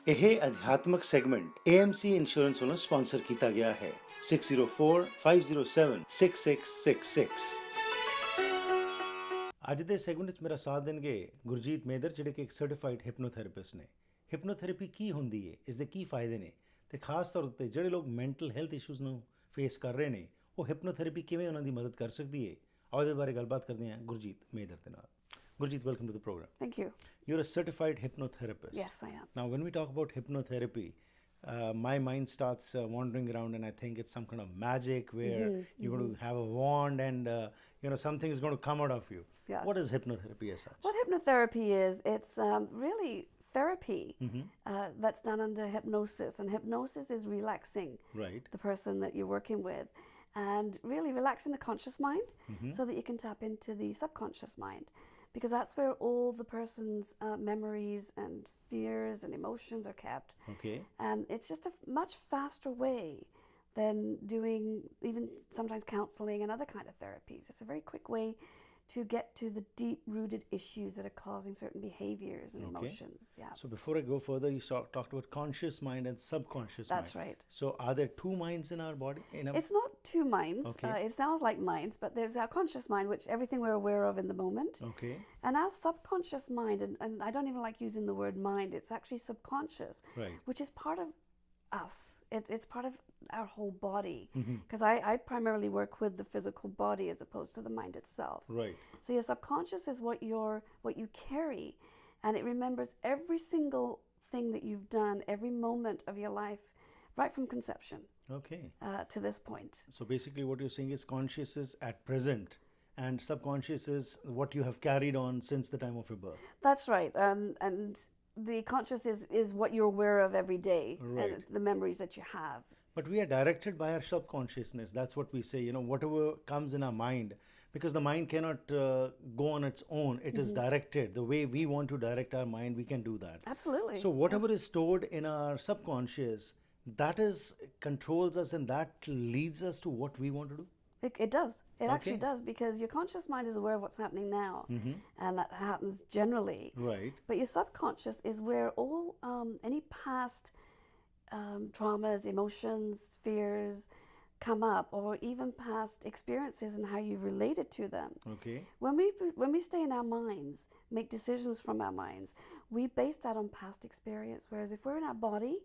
ਇਹ ਅਧਿਆਤਮਕ segment AMC insurance ਵੱਲੋਂ ਸਪਾਂਸਰ ਕੀਤਾ ਗਿਆ ਹੈ 6045076666। ਅੱਜ ਦੇ ਸੈਗਮੈਂਟ ਵਿੱਚ ਮੇਰਾ ਸਾਥ ਦੇਣਗੇ ਗੁਰਜੀਤ ਮੇਦਰ, ਜਿਹੜੇ ਕਿ ਇੱਕ ਸਰਟੀਫਾਈਡ ਹਿਪਨੋਥੈਰੇਪਿਸਟ ਨੇ। ਹਿਪਨੋਥੈਰੇਪੀ ਕੀ ਹੁੰਦੀ ਹੈ, ਇਸ ਦੇ ਕੀ ਫਾਇਦੇ ਨੇ, ਤੇ ਖਾਸ ਤੌਰ ਉੱਤੇ ਜਿਹੜੇ ਲੋਕ ਮੈਂਟਲ ਹੈਲਥ ਇਸ਼ੂਜ਼ ਨੂੰ ਫੇਸ ਕਰ ਰਹੇ ਨੇ, ਉਹ ਹਿਪਨੋਥੈਰੇਪੀ ਕਿਵੇਂ ਉਹਨਾਂ ਦੀ ਮਦਦ ਕਰ ਸਕਦੀ ਹੈ। ਆਓ ਇਹਦੇ ਬਾਰੇ ਗੱਲਬਾਤ ਕਰਦੇ ਹਾਂ ਗੁਰਜੀਤ ਮੇਦਰ ਦੇ ਨਾਲ। Gurjit, welcome to the program. Thank you. You're a certified hypnotherapist. Yes, I am. Now, when we talk about hypnotherapy, my mind starts wandering around, and I think it's some kind of magic where you're going to have a wand and something is going to come out of you. Yeah. What is hypnotherapy as such? What hypnotherapy is, it's really therapy that's done under hypnosis, and hypnosis is relaxing Right. the person that you're working with, and really relaxing the conscious mind so that you can tap into the subconscious mind, because that's where all the person's memories and fears and emotions are kept. Okay. And it's just a much faster way than doing even sometimes counseling and other kind of therapies. It's a very quick way to get to the deep-rooted issues that are causing certain behaviors and emotions. Yeah. So before I go further, you talked about conscious mind and subconscious mind. That's right. So are there two minds in our body? It's not two minds. Okay. It sounds like minds, but there's our conscious mind, which everything we're aware of in the moment. Okay. And our subconscious mind, and I don't even like using the word mind, it's actually subconscious, Right. which is part of us. It's part of our whole body, because I primarily work with the physical body as opposed to the mind itself. Right. So your subconscious is what you carry, and it remembers every single thing that you've done, every moment of your life, right from conception Okay. to this point. So basically what you're saying is conscious is at present and subconscious is what you have carried on since the time of your birth. That's right. And the conscious is what you're aware of every day, Right. and the memories that you have. But we are directed by our subconsciousness. That's what we say, whatever comes in our mind, because the mind cannot go on its own. It is directed. The way we want to direct our mind, we can do that. Absolutely. So whatever is stored in our subconscious, that controls us, and that leads us to what we want to do. It does. It actually Okay. does, because your conscious mind is aware of what's happening now, and that happens generally. Right. But your subconscious is where all any past traumas, emotions, fears come up, or even past experiences and how you've related to them. Okay. When we stay in our minds, make decisions from our minds, we base that on past experience. Whereas if we're in our body,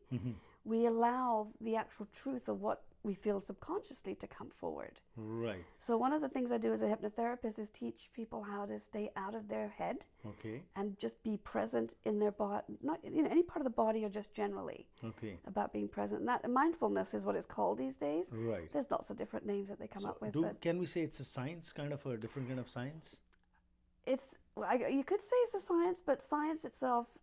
we allow the actual truth of what we feel subconsciously to come forward. Right. So one of the things I do as a hypnotherapist is teach people how to stay out of their head Okay. and just be present in their body, not any part of the body, or just generally. Okay. About being present. And that mindfulness is what it's called these days. Right. There's lots of different names that they come up with. But Can we say it's a science, kind of a different kind of science? you could say it's a science, but science itself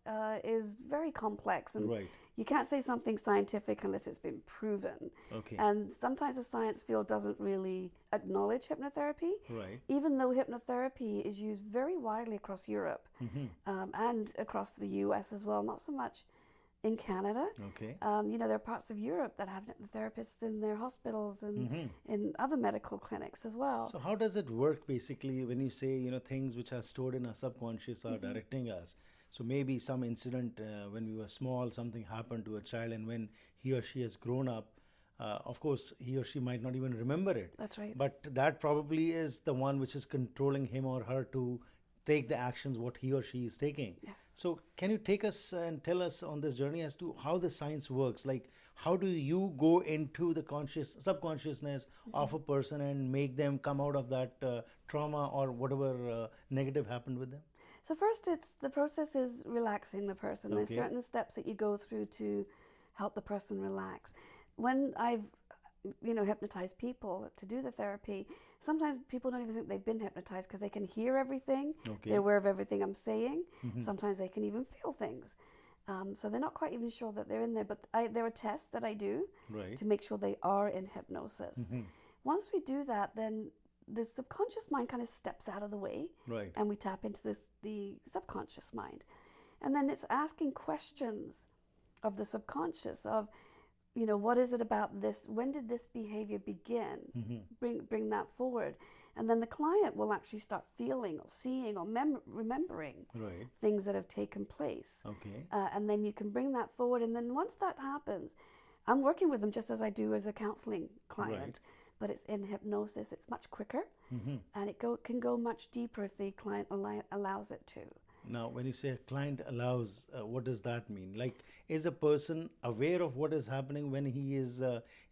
is very complex, and Right. you can't say something scientific unless it's been proven. Okay. And sometimes the science field doesn't really acknowledge hypnotherapy, Right. even though hypnotherapy is used very widely across Europe and across the US as well, not so much in Canada. Okay. There are parts of Europe that have hypnotherapists in their hospitals and in other medical clinics as well. So how does it work basically when you say, things which are stored in our subconscious are directing us? So maybe some incident when we were small, something happened to a child, and when he or she has grown up, of course, he or she might not even remember it. That's right. But that probably is the one which is controlling him or her to take the actions what he or she is taking. Yes. So can you take us and tell us on this journey as to how the science works? Like, how do you go into the subconsciousness of a person and make them come out of that trauma or whatever negative happened with them? So first, the process is relaxing the person. There's Okay. certain steps that you go through to help the person relax. When I've hypnotized people to do the therapy, sometimes people don't even think they've been hypnotized, because they can hear everything. Okay. They're aware of everything I'm saying. Sometimes they can even feel things. So they're not quite even sure that they're in there. But there are tests that I do Right. to make sure they are in hypnosis. Once we do that, then the subconscious mind kind of steps out of the way, Right. and we tap into the subconscious mind. And then it's asking questions of the subconscious of, what is it about this? When did this behavior begin? Bring that forward. And then the client will actually start feeling or seeing or remembering Right. things that have taken place. Okay. And then you can bring that forward. And then once that happens, I'm working with them just as I do as a counseling client. Right. But it's in hypnosis. It's much quicker. Mm-hmm. And it can go much deeper if the client allows it to. Now, when you say a client allows, what does that mean? Like, is a person aware of what is happening when he is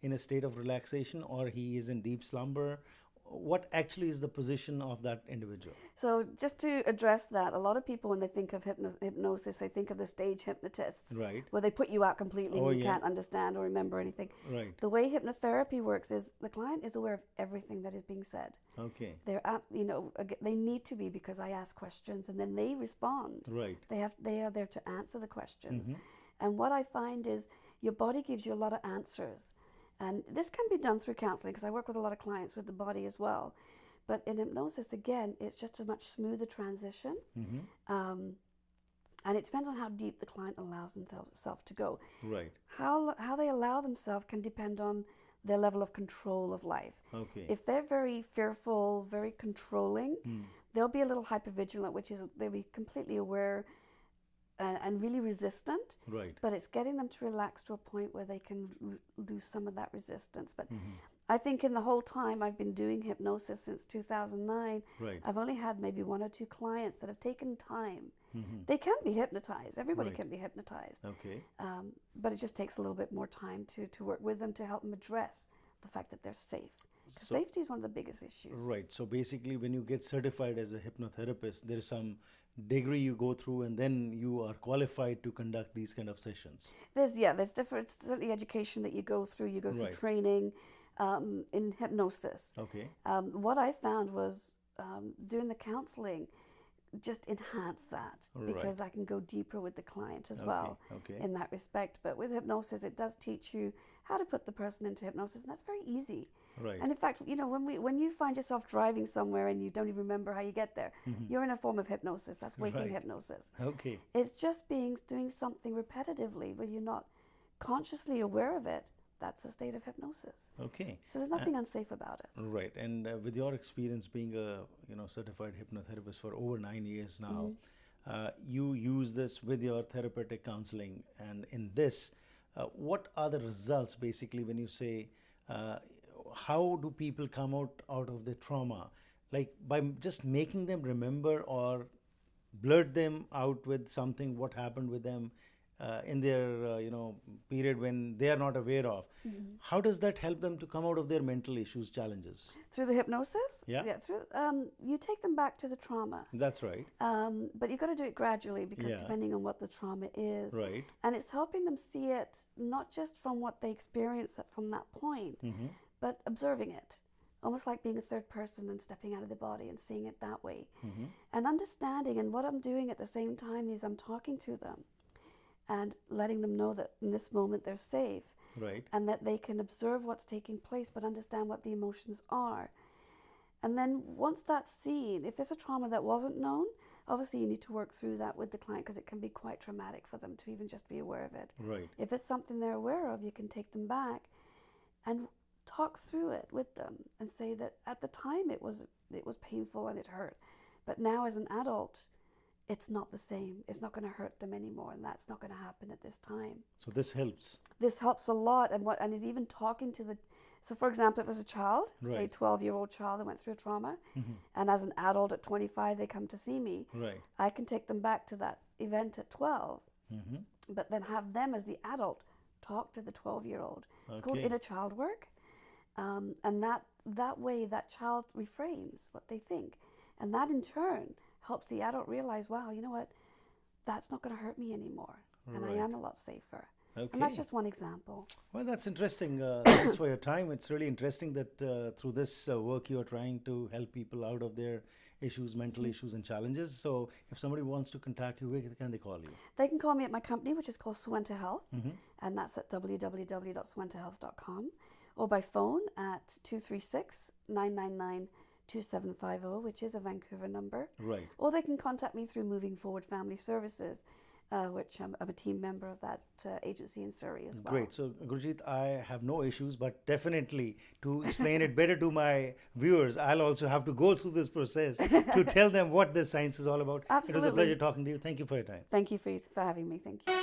in a state of relaxation or he is in deep slumber? What actually is the position of that individual? So just to address that, a lot of people, when they think of hypnosis, they think of the stage hypnotist, Right. where they put you out completely Oh, and you yeah. can't understand or remember anything. Right. The way hypnotherapy works is the client is aware of everything that is being said. Okay. They're they need to be, because I ask questions and then they respond. Right. They are there to answer the questions. And what I find is your body gives you a lot of answers. And this can be done through counseling, because I work with a lot of clients with the body as well. But in hypnosis, again, it's just a much smoother transition. And it depends on how deep the client allows themselves to go. Right. How they allow themselves can depend on their level of control of life. Okay. If they're very fearful, very controlling, they'll be a little hypervigilant, which is they'll be completely aware and really resistant. Right. But it's getting them to relax to a point where they can lose some of that resistance. But I think in the whole time I've been doing hypnosis since 2009, Right. I've only had maybe 1 or 2 clients that have taken time. They can be hypnotized. Everybody Right. can be hypnotized. Okay. But it just takes a little bit more time to work with them to help them address the fact that they're safe. Because safety is one of the biggest issues. Right. So basically, when you get certified as a hypnotherapist, there is some degree you go through, and then you are qualified to conduct these kind of sessions. There's different, certainly education that you go through. You go through Right. training in hypnosis. Okay. What I found was doing the counseling just enhanced that, because I can go deeper with the client as well Okay. in that respect. But with hypnosis, it does teach you how to put the person into hypnosis, and that's very easy. Right. And in fact, when you find yourself driving somewhere and you don't even remember how you get there, you're in a form of hypnosis. That's waking Right. hypnosis. Okay. It's just doing something repetitively where you're not consciously aware of it. That's a state of hypnosis. Okay. So there's nothing unsafe about it. Right. And with your experience being a certified hypnotherapist for over 9 years now, you use this with your therapeutic counseling. And in this, what are the results basically when you say, how do people come out of the trauma? Like by just making them remember or blurt them out with something what happened with them in their period when they are not aware of. How does that help them to come out of their mental issues, challenges? Through the hypnosis? Yeah. Through you take them back to the trauma. That's right. But you've got to do it gradually, because Yeah. depending on what the trauma is. Right. And it's helping them see it not just from what they experience from that point, but observing it. Almost like being a third person and stepping out of the body and seeing it that way. And understanding, and what I'm doing at the same time is I'm talking to them and letting them know that in this moment they're safe. Right. And that they can observe what's taking place, but understand what the emotions are. And then once that's seen, if it's a trauma that wasn't known, obviously you need to work through that with the client, because it can be quite traumatic for them to even just be aware of it. Right. If it's something they're aware of, you can take them back and talk through it with them and say that at the time it was painful and it hurt, but now as an adult, it's not the same. It's not going to hurt them anymore, and that's not going to happen at this time. So this helps. This helps a lot, and is even talking to the. So, for example, if it's a child, say a Right. 12-year-old child that went through a trauma, and as an adult at 25 they come to see me, Right. I can take them back to that event at 12, but then have them as the adult talk to the 12-year-old. It's called Okay. inner child work, and that way that child reframes what they think, and that in turn helps the adult realize, wow, you know what, that's not going to hurt me anymore, and I Right. am a lot safer. Okay. And that's just one example. Well, that's interesting. Thanks for your time. It's really interesting that through this work you are trying to help people out of their issues, mental issues and challenges. So if somebody wants to contact you, where can they call you? They can call me at my company, which is called Swenta Health, and that's at www.swentahealth.com, or by phone at 236-999-2750, which is a Vancouver number. Right. Or they can contact me through Moving Forward Family Services which I'm a team member of that agency in Surrey as well. Great. So, Gurjit, I have no issues, but definitely to explain it better to my viewers, I'll also have to go through this process to tell them what this science is all about. It was a Absolutely. pleasure talking to you. Thank you for your time. Thank you for having me. Thank you.